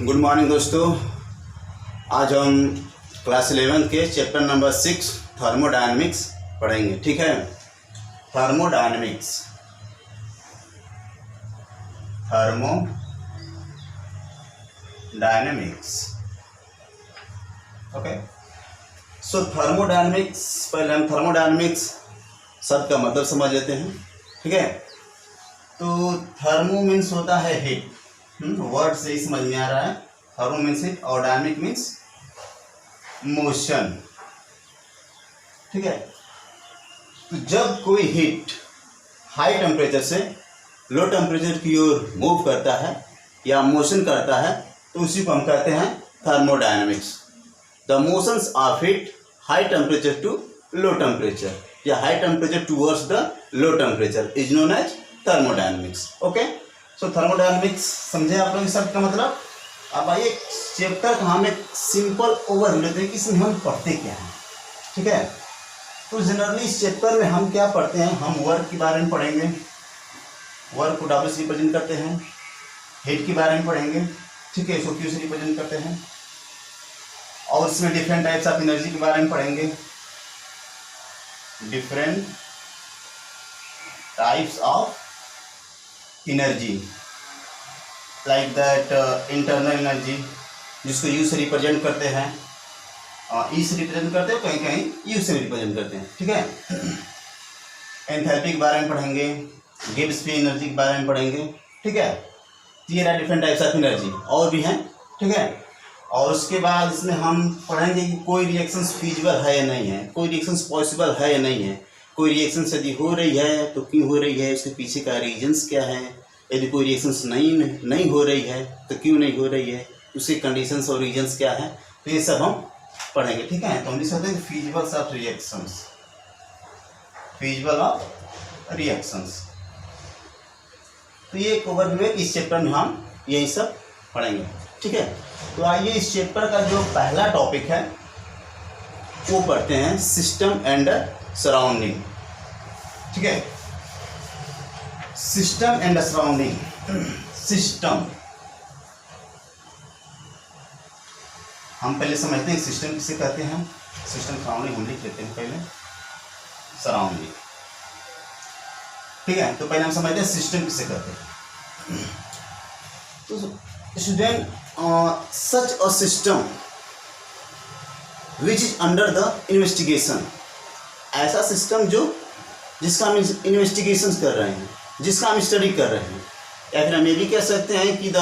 Good morning दोस्तों। आज हम क्लास 11 के चैप्टर नंबर 6 थर्मोडायनेमिक्स पढ़ेंगे। ठीक है, थर्मोडायनेमिक्स ओके। सो थर्मोडायनेमिक्स, पहले हम थर्मोडायनेमिक्स शब्द का मतलब समझ लेते हैं। ठीक है, तो थर्मो मीन्स होता है हीट, वर्ड से ही समझ में आ रहा है। थर्मो मीन्स हीट और डायनेमिक मीन्स मोशन। ठीक है, तो जब कोई हीट हाई टेम्परेचर से लो टेम्परेचर की ओर मूव करता है या मोशन करता है तो उसी को हम कहते हैं thermodynamics. The motions of heat high temperature to low temperature या high temperature towards the low temperature is known as thermodynamics. Okay, so thermodynamics समझे आप लोग इस शब्द का मतलब। अब आइए चैप्टर का हम एक सिंपल ओवरव्यू लेते हैं कि इसमें हम पढ़ते क्या हैं। ठीक है, तो जनरली इस चैप्टर में हम क्या पढ़ते हैं, हम वर्क के बारे में पढ़ेंगे। वर्क को डब्ल्यू से रिप्रेजेंट करते हैं। हीट के बारे में पढ़ेंगे, ठीक है, इसको क्यू से रिप्रेजेंट करते हैं। और इसमें डिफरेंट टाइप्स ऑफ एनर्जी के बारे में पढ़ेंगे। Different types of energy like that internal energy जिसको यू से रिप्रेजेंट करते हैं, ई से रिप्रेजेंट करते हैं, कहीं कहीं यू से रिप्रेजेंट करते हैं। ठीक है, एंथैल्पी के बारे में पढ़ेंगे, गिब्स फ्री एनर्जी के बारे में पढ़ेंगे। ठीक है, ये रहा डिफरेंट टाइप्स ऑफ एनर्जी, और भी हैं। ठीक है, और उसके बाद इसमें हम पढ़ेंगे कि कोई रिएक्शंस फीजिबल है या नहीं है, कोई रिएक्शंस पॉसिबल है या नहीं है, कोई रिएक्शन यदि हो रही है तो क्यों हो रही है, उसके पीछे का रीजन्स क्या है, यदि कोई रिएक्शंस नहीं हो रही है तो क्यों नहीं हो रही है, उसके कंडीशंस और रीजन्स क्या है, तो ये सब हम पढ़ेंगे। ठीक है, तो हम लिख सकते हैं feasibles of reactions, feasible of reactions. तो ये एक ओवरव्यू है कि इस चैप्टर में हम यही सब पढ़ेंगे। ठीक है, तो आइए इस चैप्टर का जो पहला टॉपिक है वो पढ़ते हैं, सिस्टम एंड सराउंडिंग। ठीक है, सिस्टम एंड सराउंडिंग। सिस्टम हम पहले समझते हैं सिस्टम किसे कहते हैं। सिस्टम सराउंडिंग हम लिख लेते हैं पहले, सराउंडिंग। ठीक है, तो पहले हम समझते हैं सिस्टम किसे कहते हैं। तो student, such a system which is under the investigation, ऐसा सिस्टम जिसका हम इन्वेस्टिगेशन कर रहे हैं, जिसका हम स्टडी कर रहे हैं, या फिर हम ये भी कह सकते हैं कि the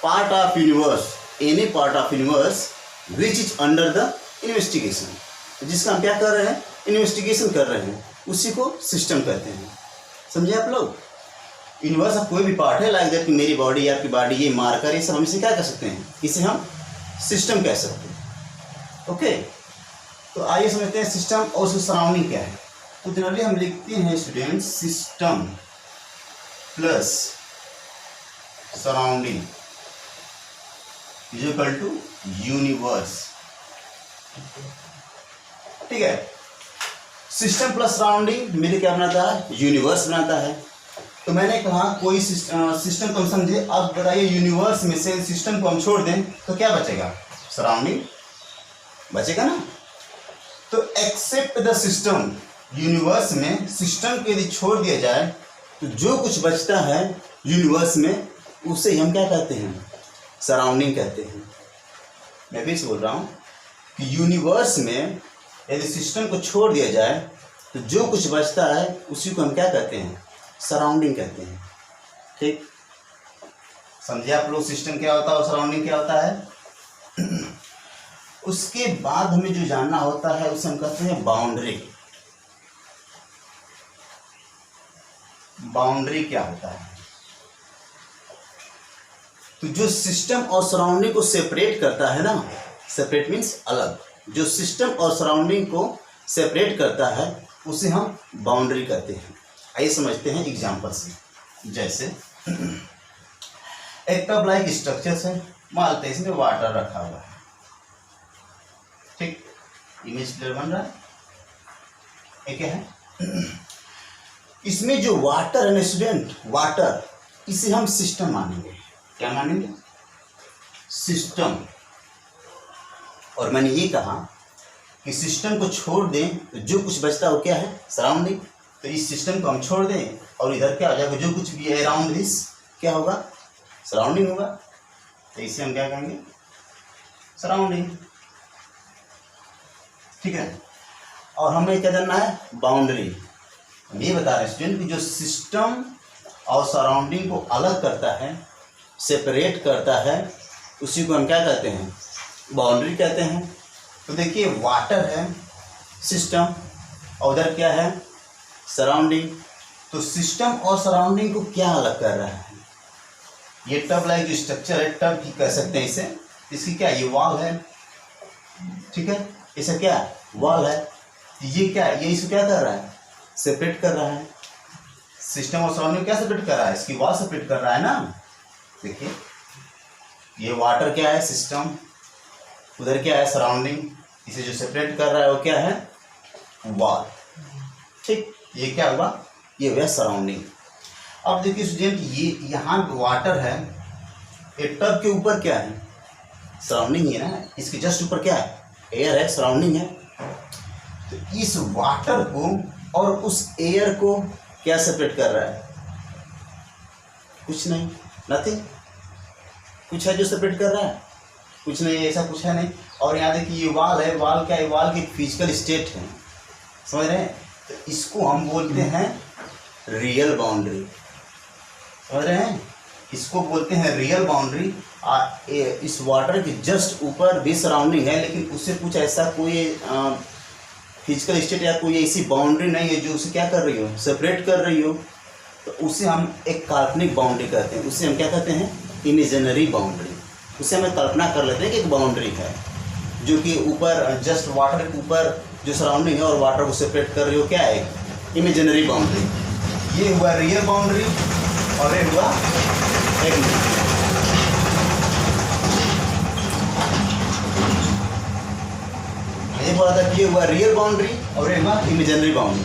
part of universe, any part of universe which is under the investigation, जिसका हम क्या कर रहे हैं, इन्वेस्टिगेशन कर रहे हैं, उसी को सिस्टम कहते हैं। समझे आप लोग। यूनिवर्स का कोई भी पार्ट है, लाइक दैट कि मेरी बॉडी, आपकी बॉडी, ये मार्कर, ये सब हम इसे क्या कह सकते हैं, इसे हम सिस्टम कह सकते हैं। ओके, तो आइए समझते हैं सिस्टम और उसकी सराउंडिंग क्या है। तो जनरली हम लिखते हैं student, system plus surrounding is equal to universe. ठीक है, सिस्टम प्लस सराउंडिंग मेरे क्या बनाता है, यूनिवर्स बनाता है। तो मैंने कहा कोई सिस्टम को हम समझे। अब बताइए यूनिवर्स में से सिस्टम को हम छोड़ दें तो क्या बचेगा, सराउंडिंग बचेगा ना। तो एक्सेप्ट द सिस्टम, यूनिवर्स में सिस्टम को यदि छोड़ दिया जाए तो जो कुछ बचता है यूनिवर्स में उसे हम क्या कहते हैं, सराउंडिंग कहते हैं। मैं फिर से बोल रहा हूँ कि यूनिवर्स में यदि सिस्टम को छोड़ दिया जाए तो जो कुछ बचता है उसी को हम क्या कहते हैं, सराउंडिंग कहते हैं। ठीक, समझे आप लोग सिस्टम क्या होता है और सराउंडिंग क्या होता है। उसके बाद हमें जो जानना होता है उसे हम कहते हैं बाउंड्री। बाउंड्री क्या होता है, तो जो सिस्टम और सराउंडिंग को सेपरेट करता है ना, सेपरेट मीन्स अलग, जो सिस्टम और सराउंडिंग को सेपरेट करता है उसे हम बाउंड्री कहते हैं। आइए समझते हैं एग्जांपल से। जैसे एक टब लाइक स्ट्रक्चर से मानते हैं इसमें वाटर रखा हुआ है। ठीक, इमेज क्लियर बन रहा है। एक है इसमें जो वाटर है ना स्टूडेंट, वाटर, इसे हम सिस्टम मानेंगे। क्या मानेंगे, सिस्टम, और मैंने ये कहा कि सिस्टम को छोड़ दें तो जो कुछ बचता है वो क्या है, सराउंडिंग। तो इस सिस्टम को हम छोड़ दें और इधर क्या हो जाएगा, जो कुछ भी है अराउंड दिस क्या होगा, सराउंडिंग होगा। तो इसे हम क्या कहेंगे, सराउंडिंग। ठीक है। और हमें क्या जानना है, बाउंड्री। हम ये बता रहे हैं स्टूडेंट कि जो सिस्टम और सराउंडिंग को अलग करता है, सेपरेट करता है, उसी को हम क्या कहते हैं, बाउंड्री कहते हैं। तो देखिए वाटर है सिस्टम और उधर क्या है, सराउंडिंग। तो सिस्टम और सराउंडिंग को क्या अलग कर रहा है, ये टब लाइक जो स्ट्रक्चर है, टब की कह सकते हैं इसे, इसकी क्या, ये वॉल है, ठीक है, इसे क्या वॉल है। ये क्या, ये इसको क्या कर रहा है, सेपरेट कर रहा है। सिस्टम और सराउंडिंग क्या सेपरेट कर रहा है, इसकी वॉल सेपरेट कर रहा है ना। देखिए ये वाटर क्या है, सिस्टम, उधर क्या है, सराउंडिंग, इसे जो सेपरेट कर रहा है वो क्या है, वॉल। ठीक, ये क्या हुआ, ये हुआ सराउंडिंग। अब देखिए स्टूडेंट, ये यहाँ वाटर है, ये टब के ऊपर क्या है, सराउंडिंग ही है ना, इसके जस्ट ऊपर क्या है, एयर है, सराउंडिंग है। तो इस वाटर को और उस एयर को क्या सेपरेट कर रहा है, कुछ नहीं, नथिंग। कुछ है जो सेपरेट कर रहा है, कुछ नहीं, ऐसा कुछ है नहीं। और यहाँ देखिए ये वाल है, वाल क्या है, वाल की फिजिकल स्टेट है, समझ रहे हैं। तो इसको हम बोलते हैं रियल बाउंड्री, समझ रहे हैं, इसको बोलते हैं रियल बाउंड्री। इस वाटर के जस्ट ऊपर भी सराउंडिंग है, लेकिन उससे कुछ ऐसा कोई फिजिकल स्टेट या कोई ऐसी बाउंड्री नहीं है जो उसे क्या कर रही हो, सेपरेट कर रही हो। तो उसे हम एक काल्पनिक बाउंड्री कहते हैं, उसे हम क्या कहते हैं, इमेजिनरी बाउंड्री। उसे हमें कल्पना कर लेते हैं कि एक बाउंड्री है जो कि ऊपर जस्ट वाटर के ऊपर जो सराउंडिंग है और वाटर को सेपरेट कर रही हो, क्या है, इमेजिनरी बाउंड्री। ये हुआ रियल बाउंड्री और ये हुआ एक, ये बोला था कि ये हुआ रियल बाउंड्री और ये हुआ imaginary boundary.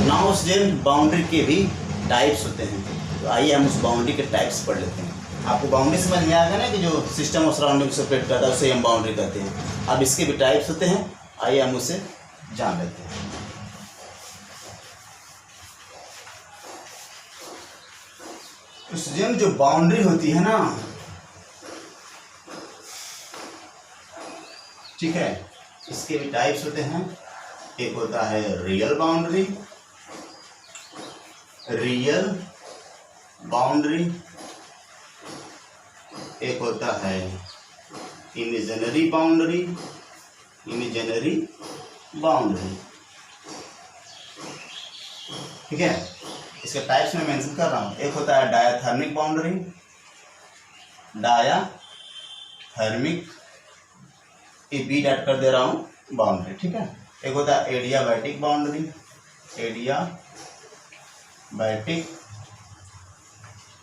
Now student, boundary के भी टाइप्स होते हैं, तो आइए हम उस बाउंड्री के टाइप्स पढ़ लेते हैं। आपको बाउंड्री समझ में आ गया ना कि जो सिस्टम और सराउंडिंग को सेपरेट करता है उसे हम बाउंड्री कहते हैं। अब इसके भी टाइप्स होते हैं, आइए हम उसे जान लेते हैं। तो स्टूडेंट जो बाउंड्री होती है ना, ठीक है, इसके भी टाइप्स होते हैं। एक होता है रियल बाउंड्री, रियल बाउंड्री, एक होता है इमेजिनरी बाउंड्री, इमेजिनरी बाउंड्री, ठीक है। इसके टाइप्स में मेंशन कर रहा हूं। एक होता है डायाथर्मिक बाउंड्री, डायाथर्मिक, ये बी डॉट कर दे रहा हूं, बाउंड्री, ठीक है। एक होता है एडियाबैटिक बाउंड्री, एडियाबैटिक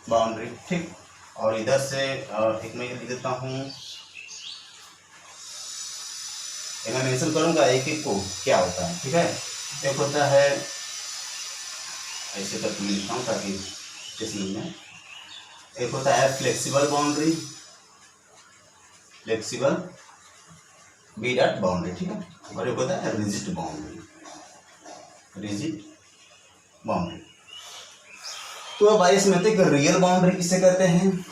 बाउंड्री, ठीक। और इधर से एक मैं लिख देता हूँ, मैं मेंशन करूँगा एक एक को क्या होता है, ठीक है। एक होता है, ऐसे करके मैं लिखता हूँ ताकि समझ में। एक होता है flexible boundary, flexible B dot boundary, ठीक है। और एक होता है रिजिड बाउंड्री, रिजिड बाउंड्री। तो अब आइए समझते हैं कि रियल बाउंड्री किसे कहते हैं,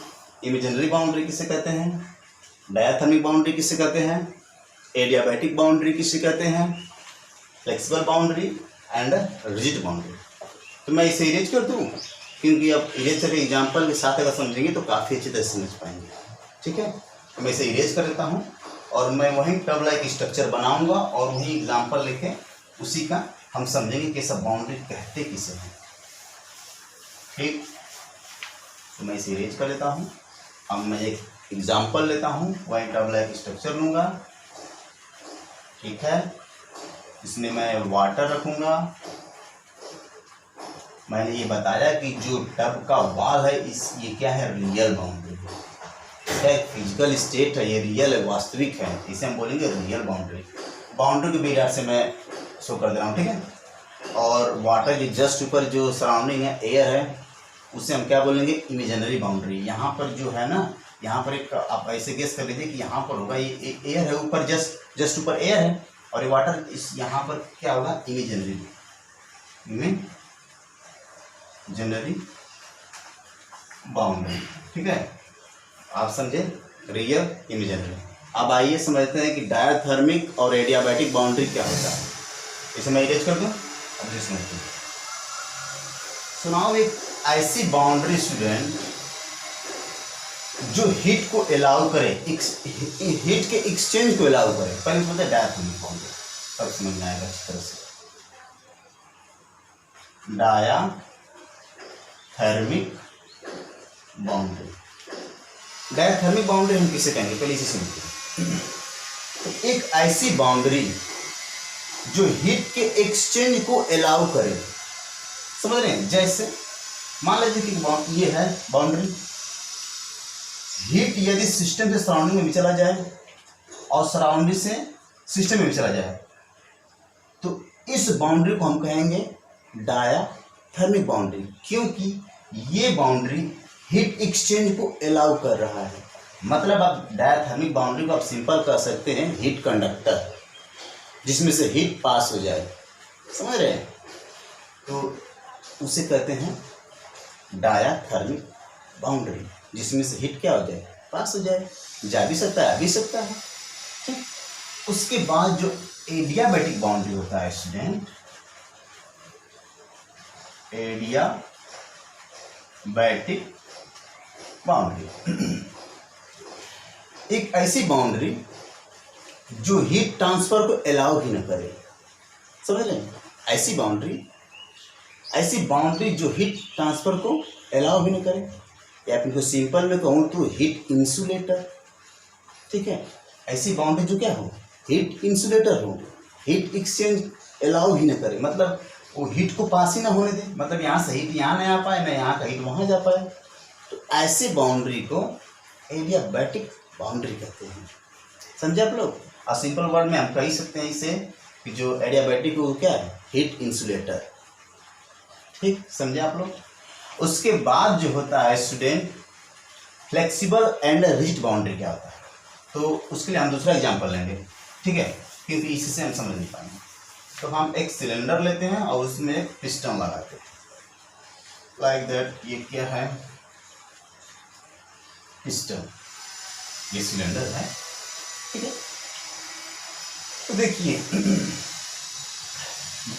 इमेजिनरी बाउंड्री किसे कहते हैं, डायाथर्मिक बाउंड्री किसे कहते हैं, एडियाबैटिक बाउंड्री किसे कहते हैं, flexible boundary and rigid boundary. तो मैं इसे इरेज कर दूँ, क्योंकि अब इरेज करके एग्जाम्पल के साथ अगर समझेंगे तो काफ़ी अच्छी तरह समझ पाएंगे, ठीक है। तो मैं इसे इरेज कर देता हूँ और मैं वहीं टब लाइक स्ट्रक्चर बनाऊँगा और वहीं एग्जाम्पल लिखे, उसी का हम समझेंगे कि सब बाउंड्री कहते किसे हैं, ठीक। तो मैं इसे इरेज कर लेता हूँ। अब मैं एक एग्जाम्पल लेता हूँ, वहीं टब लाइक स्ट्रक्चर लूँगा, ठीक है। इसमें मैं वाटर रखूँगा। मैंने ये बताया कि जो टब का वॉल है, ये क्या है, रियल बाउंड्री है, इसका एक फिजिकल स्टेट है, ये रियल है, वास्तविक है, इसे हम बोलेंगे रियल बाउंड्री। बाउंड्री के बीच से मैं शो कर दे रहा हूँ, ठीक है। और वाटर के जस्ट ऊपर जो सराउंडिंग है, एयर है, उसे हम क्या बोलेंगे, इमेजिनरी बाउंड्री। यहाँ पर जो है ना, यहाँ पर एक आप ऐसे गेस कर लीजिए कि यहाँ पर होगा ये एयर है, ऊपर जस्ट ऊपर एयर है और ये वाटर, इस यहाँ पर क्या होगा, इमेजिनरी बाउंड्री। ठीक है, आप समझे, रियल इमेजिनरी। अब आइए समझते हैं कि डायथर्मिक और एडियाबैटिक बाउंड्री क्या होता है। इसे मैं इरेज कर दूं, अब इसे समझते हैं। सुनाओ, एक ऐसी बाउंड्री स्टूडेंट जो हीट को अलाउ करे, हीट के एक्सचेंज को अलाउ करे। पहले समझते हैं डायथर्मिक बाउंड्री, तब समझ में आएगा अच्छी तरह से। डायथर्मिक बाउंड्री, डायथर्मिक बाउंड्री हम किसे कहेंगे, पहले इसे समझते हैं। तो एक ऐसी बाउंड्री जो हीट के एक्सचेंज को अलाउ करे, समझ रहे हैं। जैसे मान लीजिए कि ये है बाउंड्री, हीट यदि सिस्टम से सराउंडिंग में भी चला जाए और सराउंडिंग से सिस्टम में भी चला जाए, तो इस बाउंड्री को हम कहेंगे डायथर्मिक बाउंड्री, क्योंकि ये बाउंड्री हीट एक्सचेंज को अलाउ कर रहा है। मतलब आप डायथर्मिक बाउंड्री को आप सिंपल कर सकते हैं हीट कंडक्टर, जिसमें से हीट पास हो जाए, समझ रहे हैं। तो उसे कहते हैं डायथर्मिक बाउंड्री, जिसमें से हीट क्या हो जाए, पास हो जाए, जा भी सकता है, आ भी सकता है। ठीक, उसके बाद जो एडियाबैटिक बाउंड्री होता है स्टूडेंट, एडियाबैटिक बाउंड्री एक ऐसी बाउंड्री जो हीट ट्रांसफर को अलाउ ही न करे, समझ रहे हैं। ऐसी बाउंड्री जो हीट ट्रांसफर को अलाउ भी न करे, या फिर सिंपल में कहूँ तो हीट इंसुलेटर। ठीक है, ऐसी बाउंड्री जो क्या हो, हीट इंसुलेटर हो, हीट एक्सचेंज अलाउ ही न करे, मतलब वो हीट को पास ही ना होने दे, मतलब यहाँ से हीट यहाँ नहीं आ पाए, ना यहाँ का हीट वहाँ जा पाए। तो ऐसी बाउंड्री को एडियाबैटिक बाउंड्री कहते हैं, समझे आप लोग। और सिंपल वर्ड में हम कह सकते हैं इसे कि जो एडियाबैटिक वो क्या है, हीट इंसुलेटर। ठीक, समझे आप लोग। उसके बाद जो होता है student, flexible and rigid boundary क्या होता है, तो उसके लिए हम दूसरा एग्जांपल लेंगे। ठीक है, क्योंकि इसी से हम समझ नहीं पाएंगे। तो हम एक सिलेंडर लेते हैं और उसमें एक पिस्टन लगाते हैं, लाइक दैट। ये क्या है, पिस्टन, ये सिलेंडर है। ठीक है, तो देखिए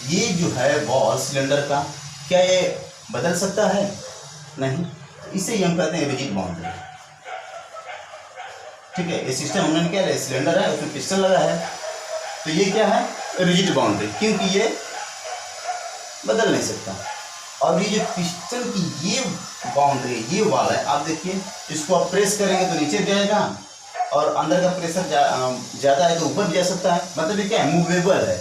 ये जो है वॉल सिलेंडर का, क्या ये बदल सकता है, नहीं। इसे ही हम कहते हैं रिजिड बाउंड्री। ठीक है, ये सिस्टम हमने क्या है, सिलेंडर है, उसमें पिस्टन लगा है, तो ये क्या है, रिजिड बाउंड्री, क्योंकि ये बदल नहीं सकता। और ये जो पिस्टन की ये बाउंड्री, ये वाला है, आप देखिए इसको आप प्रेस करेंगे तो नीचे जाएगा, और अंदर का प्रेशर ज़्यादा है तो ऊपर भी जा सकता है। मतलब ये क्या है, मूवेबल है,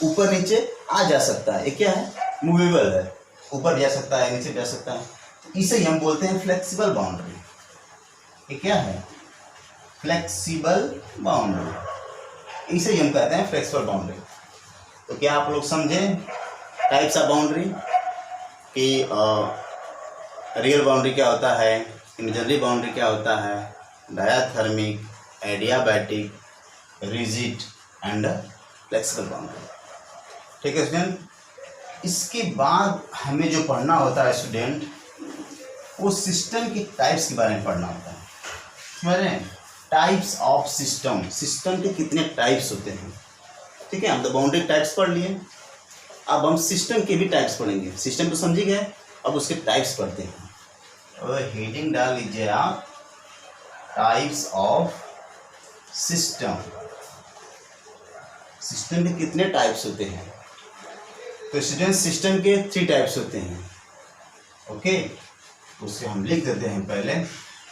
ऊपर नीचे आ जा सकता है। ये क्या है, मूवेबल है, ऊपर भी जा सकता है, नीचे भी जा सकता है। तो इसे हम बोलते हैं फ्लेक्सिबल बाउंड्री। ये क्या है, फ्लेक्सिबल बाउंड्री, इसे हम कहते हैं फ्लेक्सिबल बाउंड्री। तो क्या आप लोग समझे टाइप्स ऑफ बाउंड्री कि रियल बाउंड्री क्या होता है, इमेजिनरी बाउंड्री क्या होता है, diathermic, adiabatic, rigid and flexible boundary. ठीक है स्टूडेंट, इसके बाद हमें जो पढ़ना होता है स्टूडेंट, वो सिस्टम के टाइप्स के बारे में पढ़ना होता है। समझ रहे हैं, टाइप्स ऑफ सिस्टम, सिस्टम के कितने टाइप्स होते हैं। ठीक है, हम तो बाउंड्री टाइप्स पढ़ लिए, अब हम सिस्टम के भी टाइप्स पढ़ेंगे। सिस्टम तो समझ गए, अब उसके टाइप्स पढ़ते हैं। और हेडिंग डाल लीजिए आप, टाइप्स ऑफ सिस्टम। सिस्टम के कितने टाइप्स होते हैं, तो स्टूडेंट सिस्टम के 3 टाइप्स होते हैं। ओके, उसे हम लिख देते हैं पहले।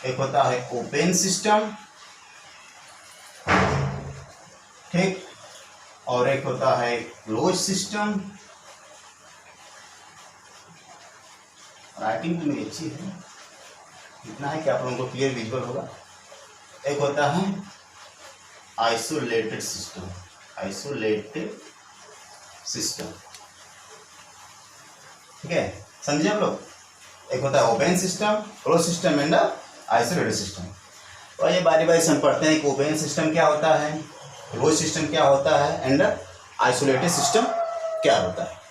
एक होता है ओपन सिस्टम, ठीक, और एक होता है क्लोज सिस्टम। राइटिंग तो मेरी अच्छी है, इतना है कि आप लोगों को क्लियर विजुअल होगा। एक होता है आइसोलेटेड सिस्टम, आइसोलेटेड सिस्टम। ठीक है, समझे आप लोग। एक होता है open system, close system and isolated system. तो ये बारी बारी से हम पढ़ते हैं कि ओपन सिस्टम क्या होता है, क्लोज सिस्टम क्या होता है एंड आइसोलेटेड सिस्टम क्या होता है।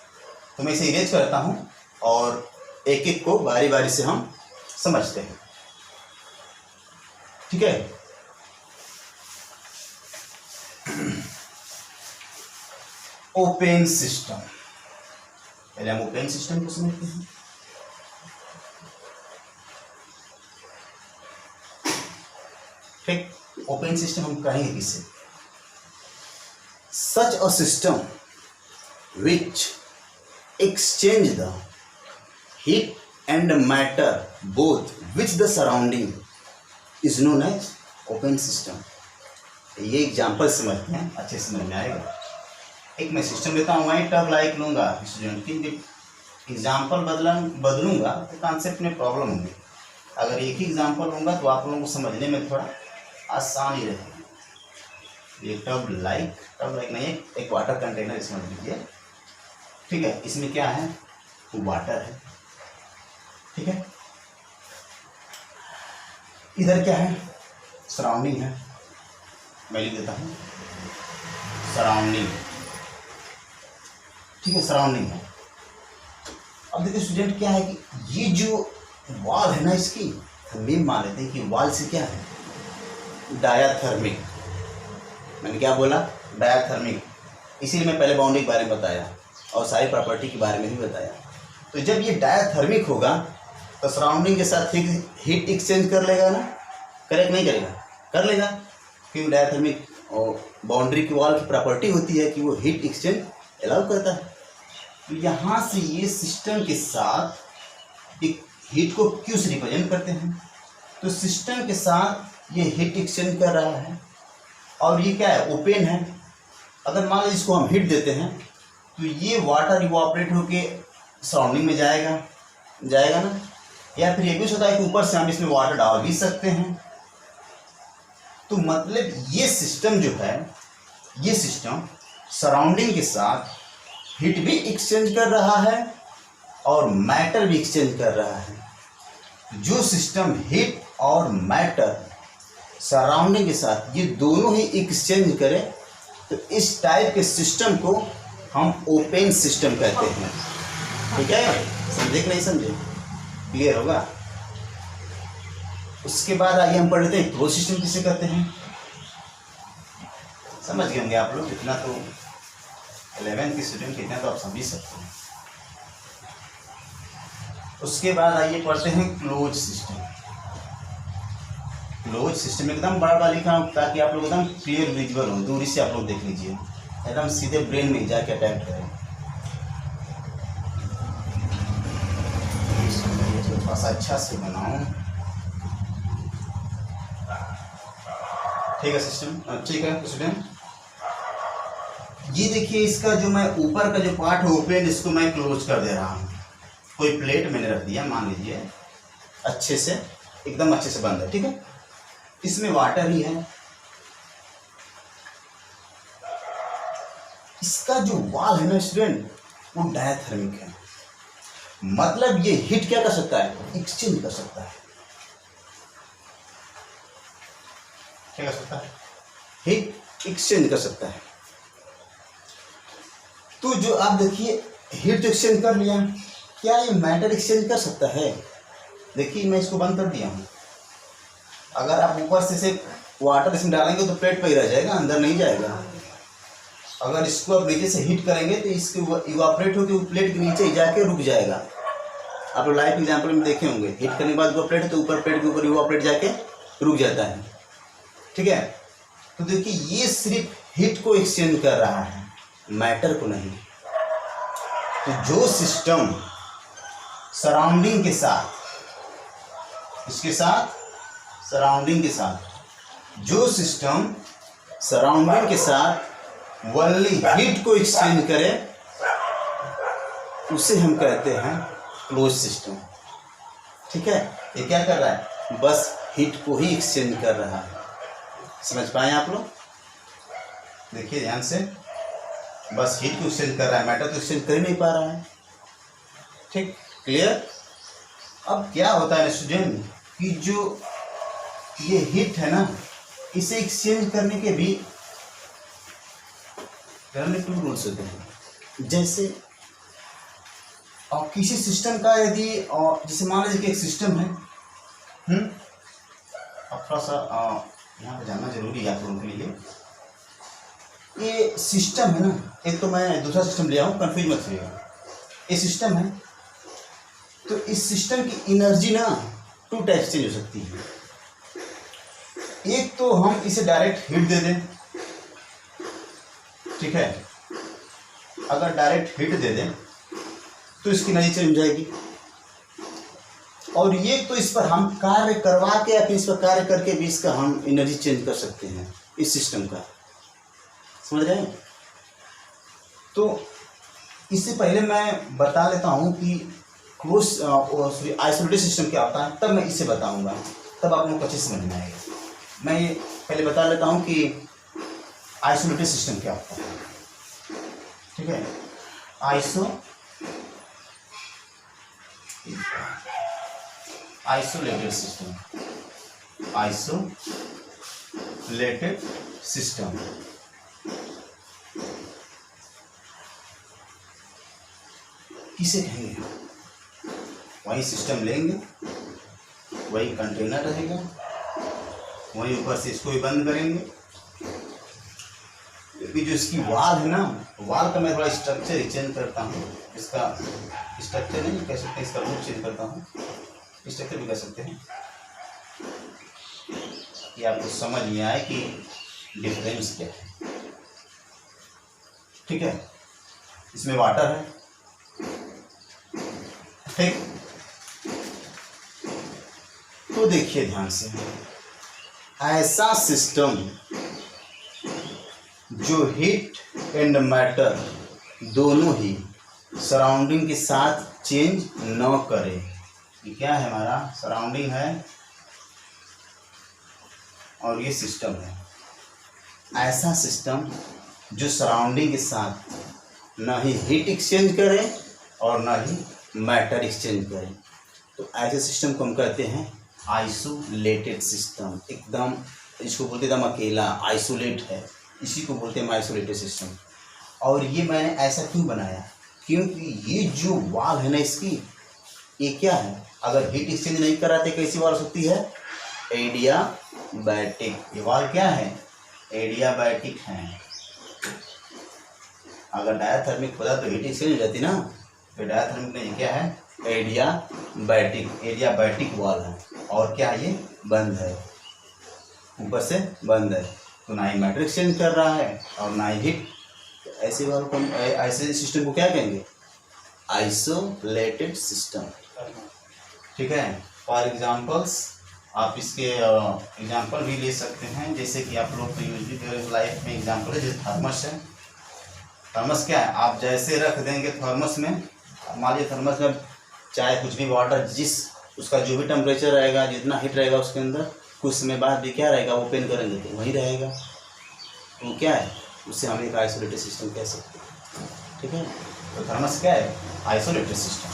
तो मैं इसे इरेज करता हूँ और एक एक को बारी बारी से हम समझते हैं, ठीक है। ओपन सिस्टम, पहले हम ओपन सिस्टम को समझते हैं। ठीक, ओपन सिस्टम हम कहेंगे किसे? Such a system which exchange the heat and matter both with the surrounding is known as open system। ये एग्जाम्पल समझते हैं, अच्छे समझ में आएगा। एक मैं सिस्टम लेता हूँ, वहीं टर्म लाइक लूँगा स्टूडेंट की, एग्जाम्पल बदलूंगा तो कॉन्सेप्ट में प्रॉब्लम होगी। अगर एक ही एग्जाम्पल लूँगा तो आप लोगों को समझने में थोड़ा आसान ही रहेगा। ये टर्म लाइक नहीं, एक वाटर कंटेनर समझ लीजिए, ठीक है। इसमें क्या है? वाटर है, ठीक है। इधर क्या है? सराउंडिंग है, मैं लिख देता हूँ सराउंडिंग, ठीक है, सराउंडिंग है। अब देखिए स्टूडेंट, क्या है कि ये जो वॉल है ना, इसकी हम ये मान लेते हैं कि वॉल से क्या है? डायाथर्मिक। मैंने क्या बोला? डायाथर्मिक। इसीलिए मैं पहले बाउंड्री के बारे में बताया और सारी प्रॉपर्टी के बारे में भी बताया। तो जब ये डायाथर्मिक होगा तो सराउंडिंग के साथ हीट एक्सचेंज कर लेगा ना, करेक्ट नहीं करेगा? कर लेगा, क्योंकि डायाथर्मिक और बाउंड्री की वॉल की प्रॉपर्टी होती है कि वो हीट एक्सचेंज अलाउ करता है। तो यहाँ से ये सिस्टम के साथ एक हीट को क्यों से रिप्रेजेंट करते हैं? तो सिस्टम के साथ ये हीट एक्सचेंज कर रहा है और ये क्या है? ओपन है। अगर मान लो इसको हम हीट देते हैं तो ये वाटर इवापोरेट होके सराउंडिंग में जाएगा ना। या फिर ये भी होता है कि ऊपर से हम इसमें वाटर डाल भी सकते हैं। तो मतलब ये सिस्टम जो है, ये सिस्टम सराउंडिंग के साथ हीट भी एक्सचेंज कर रहा है और मैटर भी एक्सचेंज कर रहा है। जो सिस्टम हीट और मैटर सराउंडिंग के साथ ये दोनों ही एक्सचेंज करे तो इस टाइप के सिस्टम को हम ओपन सिस्टम कहते हैं, ठीक है। समझे कि नहीं समझे? क्लियर होगा? उसके बाद आइए हम पढ़ लेते हैं क्लोज सिस्टम किसे कहते हैं। समझ गए होंगे आप लोग, इतना तो 11th के स्टूडेंट कितना तो आप समझ सकते हैं। उसके बाद आइए पढ़ते हैं क्लोज सिस्टम। क्लोज सिस्टम एकदम बड़ा बड़ा लिखा हूँ ताकि आप लोग एकदम क्लियर विजुअल हो, दूरी से आप लोग देख लीजिए, एकदम सीधे ब्रेन में जाके अटैक करें। थोड़ा सा अच्छा से बनाऊं, ठीक है सिस्टम, ठीक है स्टूडेंट। ये देखिए, इसका जो मैं ऊपर का जो पार्ट है ओपन, इसको मैं क्लोज कर दे रहा हूँ। कोई प्लेट मैंने रख दिया, मान लीजिए, अच्छे से एकदम अच्छे से बंद है, ठीक है। इसमें वाटर ही है। इसका जो वॉल है ना स्टूडेंट, वो डायाथर्मिक है। मतलब ये हीट क्या कर सकता है? एक्सचेंज कर सकता है। क्या कर सकता है? हीट एक्सचेंज कर सकता है। तो जो आप देखिए, हीट एक्सचेंज कर लिया, क्या ये मैटर एक्सचेंज कर सकता है? देखिए मैं इसको बंद कर दिया हूँ। अगर आप ऊपर से वाटर इसमें डालेंगे तो प्लेट पर ही रह जाएगा, अंदर नहीं जाएगा। अगर इसको आप नीचे से हीट करेंगे तो इसको इवापोरेट होकर प्लेट के नीचे ही जाके रुक जाएगा। आप लोग लाइव एग्जाम्पल में देखे होंगे, हीट करने के बाद इवापोरेट तो ऊपर प्लेट के ऊपर इवापोरेट जाके रुक जाता है, ठीक है। तो देखिए ये सिर्फ हीट को एक्सचेंज कर रहा है, मैटर को नहीं। तो जो सिस्टम सराउंडिंग के साथ, इसके साथ सराउंडिंग के साथ, जो सिस्टम सराउंडिंग के साथ ओनली हीट को एक्सचेंज करे, उसे हम कहते हैं क्लोज सिस्टम, ठीक है। ये क्या कर रहा है? बस हीट को ही एक्सचेंज कर रहा है। समझ पाए आप लोग? देखिए ध्यान से, बस हीट को एक्सचेंज कर रहा है, मैटर तो एक्सचेंज कर ही नहीं पा रहा है, ठीक, क्लियर। अब क्या होता है स्टूडेंट कि जो ये हीट है ना, इसे एक्सचेंज करने के भी टू रूल्स होते हैं। जैसे किसी सिस्टम का यदि जैसे मान लीजिए कि एक सिस्टम है, अब थोड़ा सा यहाँ पे जानना जरूरी है आप लोगों के लिए। ये सिस्टम है ना, एक तो मैं दूसरा सिस्टम ले आऊँ, कन्फ्यूज मत करिएगा। ये सिस्टम है तो इस सिस्टम की एनर्जी ना टू टाइप चेंज हो सकती है। एक तो हम इसे डायरेक्ट हीट दे दें, ठीक है, अगर डायरेक्ट हीट दे दें तो इसकी एनर्जी चेंज हो जाएगी। और ये तो इस पर हम कार्य करवा के या फिर इस पर कार्य करके भी इसका हम एनर्जी चेंज कर सकते हैं इस सिस्टम का, समझ रहे हैं। तो इससे पहले मैं बता लेता हूँ कि क्लोज आइसोलेटेड सिस्टम क्या होता है, तब मैं इसे बताऊंगा, तब आप लोगों को अच्छे से समझ में आएगा। मैं ये पहले बता लेता हूँ कि आइसोलेटेड सिस्टम क्या होता है, ठीक है। आइसोलेटेड सिस्टम किसे कहेंगे? वही सिस्टम लेंगे, वही कंटेनर रहेगा, वहीं ऊपर से इसको भी बंद करेंगे। क्योंकि जो इसकी वाल है ना, वाल का मैं थोड़ा स्ट्रक्चर चेंज करता हूँ, इसका स्ट्रक्चर नहीं कह सकते, इसका रूप चेंज करता हूँ, स्ट्रक्चर भी कह सकते हैं, कि आपको समझ में आए कि डिफरेंस क्या है, ठीक है। इसमें वाटर है, ठीक। तो देखिए ध्यान से, ऐसा सिस्टम जो हीट एंड मैटर दोनों ही सराउंडिंग के साथ चेंज न करे। ये क्या है? हमारा सराउंडिंग है और ये सिस्टम है। ऐसा सिस्टम जो सराउंडिंग के साथ ना ही हीट एक्सचेंज करे और ना ही मैटर एक्सचेंज करे, तो ऐसे सिस्टम को हम कहते हैं आइसोलेटेड सिस्टम। एकदम इसको बोलते एकदम अकेला, आइसोलेट है, इसी को बोलते हैं आइसोलेटेड सिस्टम। और ये मैंने ऐसा क्यों बनाया? क्योंकि ये जो वाल है ना इसकी, ये क्या है? अगर हीट एक्सचेंज नहीं कराते कैसी वाल हो सकती है? एडियाबैटिक। ये वाल क्या है? एडियाबैटिक है। अगर डायाथर्मिक होता तो हीट एक्सचेंज हो जाती ना, तो डायाथर्मिक नहीं, क्या है? एडियाबैटिक। एडियाबैटिक वाल है। और क्या है? ये बंद है, ऊपर से बंद है, तो ना ही मैटर एक्सचेंज कर रहा है और ना ही हीट। ऐसे वालों को, ऐसे सिस्टम को क्या कहेंगे? आइसोलेटेड सिस्टम, ठीक है। फॉर एग्जांपल्स आप इसके एग्जांपल भी ले सकते हैं, जैसे कि आप लोग तो यूजली लाइफ में एग्जांपल है, जैसे थर्मस है। थर्मस क्या है? आप जैसे रख देंगे थर्मस में, मान लीजिए थर्मस में चाहे कुछ भी वाटर, जिस उसका जो भी टेम्परेचर रहेगा, जितना हीट रहेगा उसके अंदर, कुछ समय बाद भी क्या रहेगा? ओपन करेंगे तो वही रहेगा। तो क्या है? उससे हम एक आइसोलेटेड सिस्टम कह सकते हैं, ठीक है। तो थर्मस क्या है? Isolated system.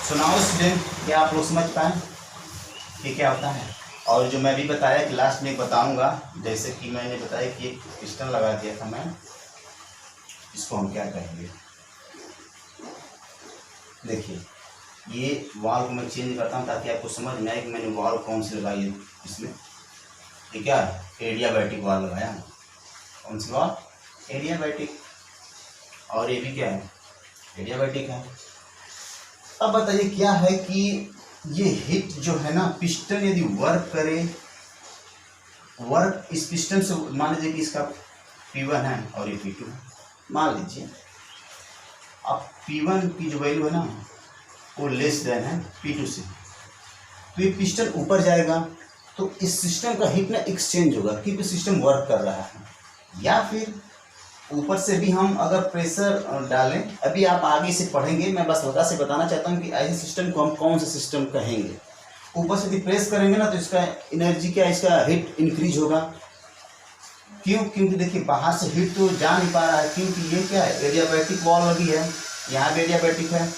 सुनाओ स्टूडेंट, क्या आप लोग समझ पाए कि क्या होता है? और जो मैं भी बताया कि लास्ट में बताऊंगा, जैसे कि मैंने बताया कि एक पिस्टन लगा दिया था मैं, इसको हम क्या कहेंगे? देखिए, ये वाल्व को मैं चेंज करता हूँ ताकि आपको समझ में आए कि मैंने वाल्व कौन सी लगाई है इसमें। ये क्या है? एडियाबैटिक वाल्व लगाया। कौन सी वाल्व? एडियाबैटिक। और ये भी क्या है? एडियाबैटिक है। अब बताइए क्या है कि ये हीट जो है ना, पिस्टन यदि वर्क करे, वर्क इस पिस्टन से, मान लीजिए कि इसका P1 है और ये P2 है, मान लीजिए। अब P1 की जो वैल्यू है ना, वो लेस देन है P2 से, तो ये पिस्टन ऊपर जाएगा, तो इस सिस्टम का हीट ना एक्सचेंज होगा क्योंकि सिस्टम वर्क कर रहा है। या फिर ऊपर से भी हम अगर प्रेशर डालें, अभी आप आगे से पढ़ेंगे, मैं बस हल्का से बताना चाहता हूँ कि ऐसे सिस्टम को हम कौन सा सिस्टम कहेंगे। ऊपर से यदि प्रेस करेंगे ना, तो इसका एनर्जी क्या, इसका हीट इंक्रीज होगा। क्यों? क्योंकि देखिए बाहर से हीट तो जा नहीं पा रहा है, क्योंकि ये क्या है? एडियाबैटिक वॉल लगी है, यहाँ भी एडियाबैटिक है,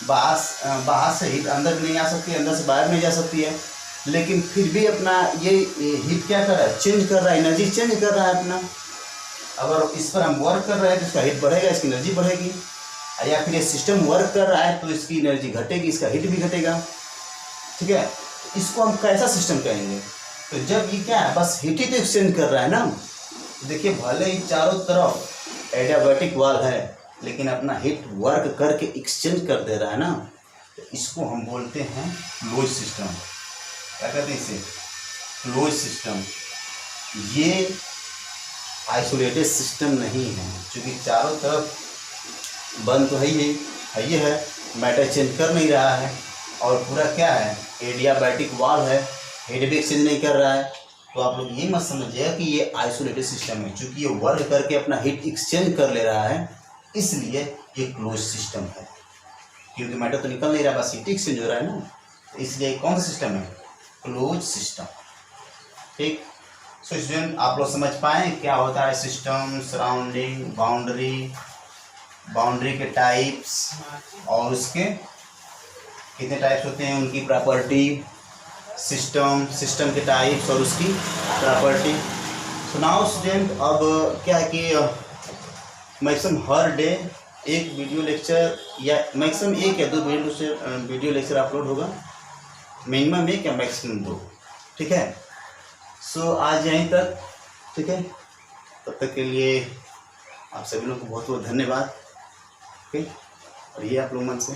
बाहर से हीट अंदर भी नहीं आ सकती है, अंदर से बाहर नहीं जा सकती है, लेकिन फिर भी अपना ये हीट क्या कर रहा है, चेंज कर रहा है, एनर्जी चेंज कर रहा है अपना। अगर इस पर हम वर्क कर रहे हैं तो इसका हीट बढ़ेगा, इसकी एनर्जी बढ़ेगी, या फिर ये सिस्टम वर्क कर रहा है तो इसकी एनर्जी घटेगी, इसका हीट भी घटेगा। ठीक है, इसको हम कैसा सिस्टम कहेंगे? तो जब ये क्या है, बस हीट ही तो एक्सचेंज कर रहा है ना। देखिए भले ही चारों तरफ एडियाबैटिक वाल है, लेकिन अपना हीट वर्क करके एक्सचेंज कर दे रहा है ना, तो इसको हम बोलते हैं क्लोज सिस्टम। क्या कहते हैं इसे? Close system. ये आइसोलेटेड सिस्टम नहीं है, क्योंकि चारों तरफ बंद तो है ही है, मैटर चेंज कर नहीं रहा है, और पूरा क्या है, एडियाबैटिक वाल है, हीट भी एक्सचेंज नहीं कर रहा है। तो आप लोग ये मत समझिएगा कि ये आइसोलेटेड सिस्टम है, क्योंकि ये वर्क करके अपना हीट एक्सचेंज कर ले रहा है, इसलिए ये क्लोज सिस्टम है। क्योंकि मैटर तो निकल नहीं रहा, बस हीट एक्सचेंज हो रहा है ना, तो इसलिए कौन सा सिस्टम है? Close system. ठीक, सो स्टूडेंट आप लोग समझ पाए क्या होता है सिस्टम, सराउंडिंग, बाउंड्री के टाइप्स, और उसके कितने टाइप्स होते हैं, उनकी प्रॉपर्टी, सिस्टम के टाइप्स और उसकी प्रॉपर्टी। सो नाउ स्टूडेंट, अब क्या है कि मैक्सिमम हर डे एक वीडियो लेक्चर या मैक्सिमम एक या दो वीडियो लेक्चर अपलोड होगा, मिनिमम एक या मैक्सिमम 2। ठीक है, सो आज यहीं तक। ठीक है, तब तक के लिए आप सभी लोगों को बहुत बहुत धन्यवाद। ठीक, और ये आप लोग मन से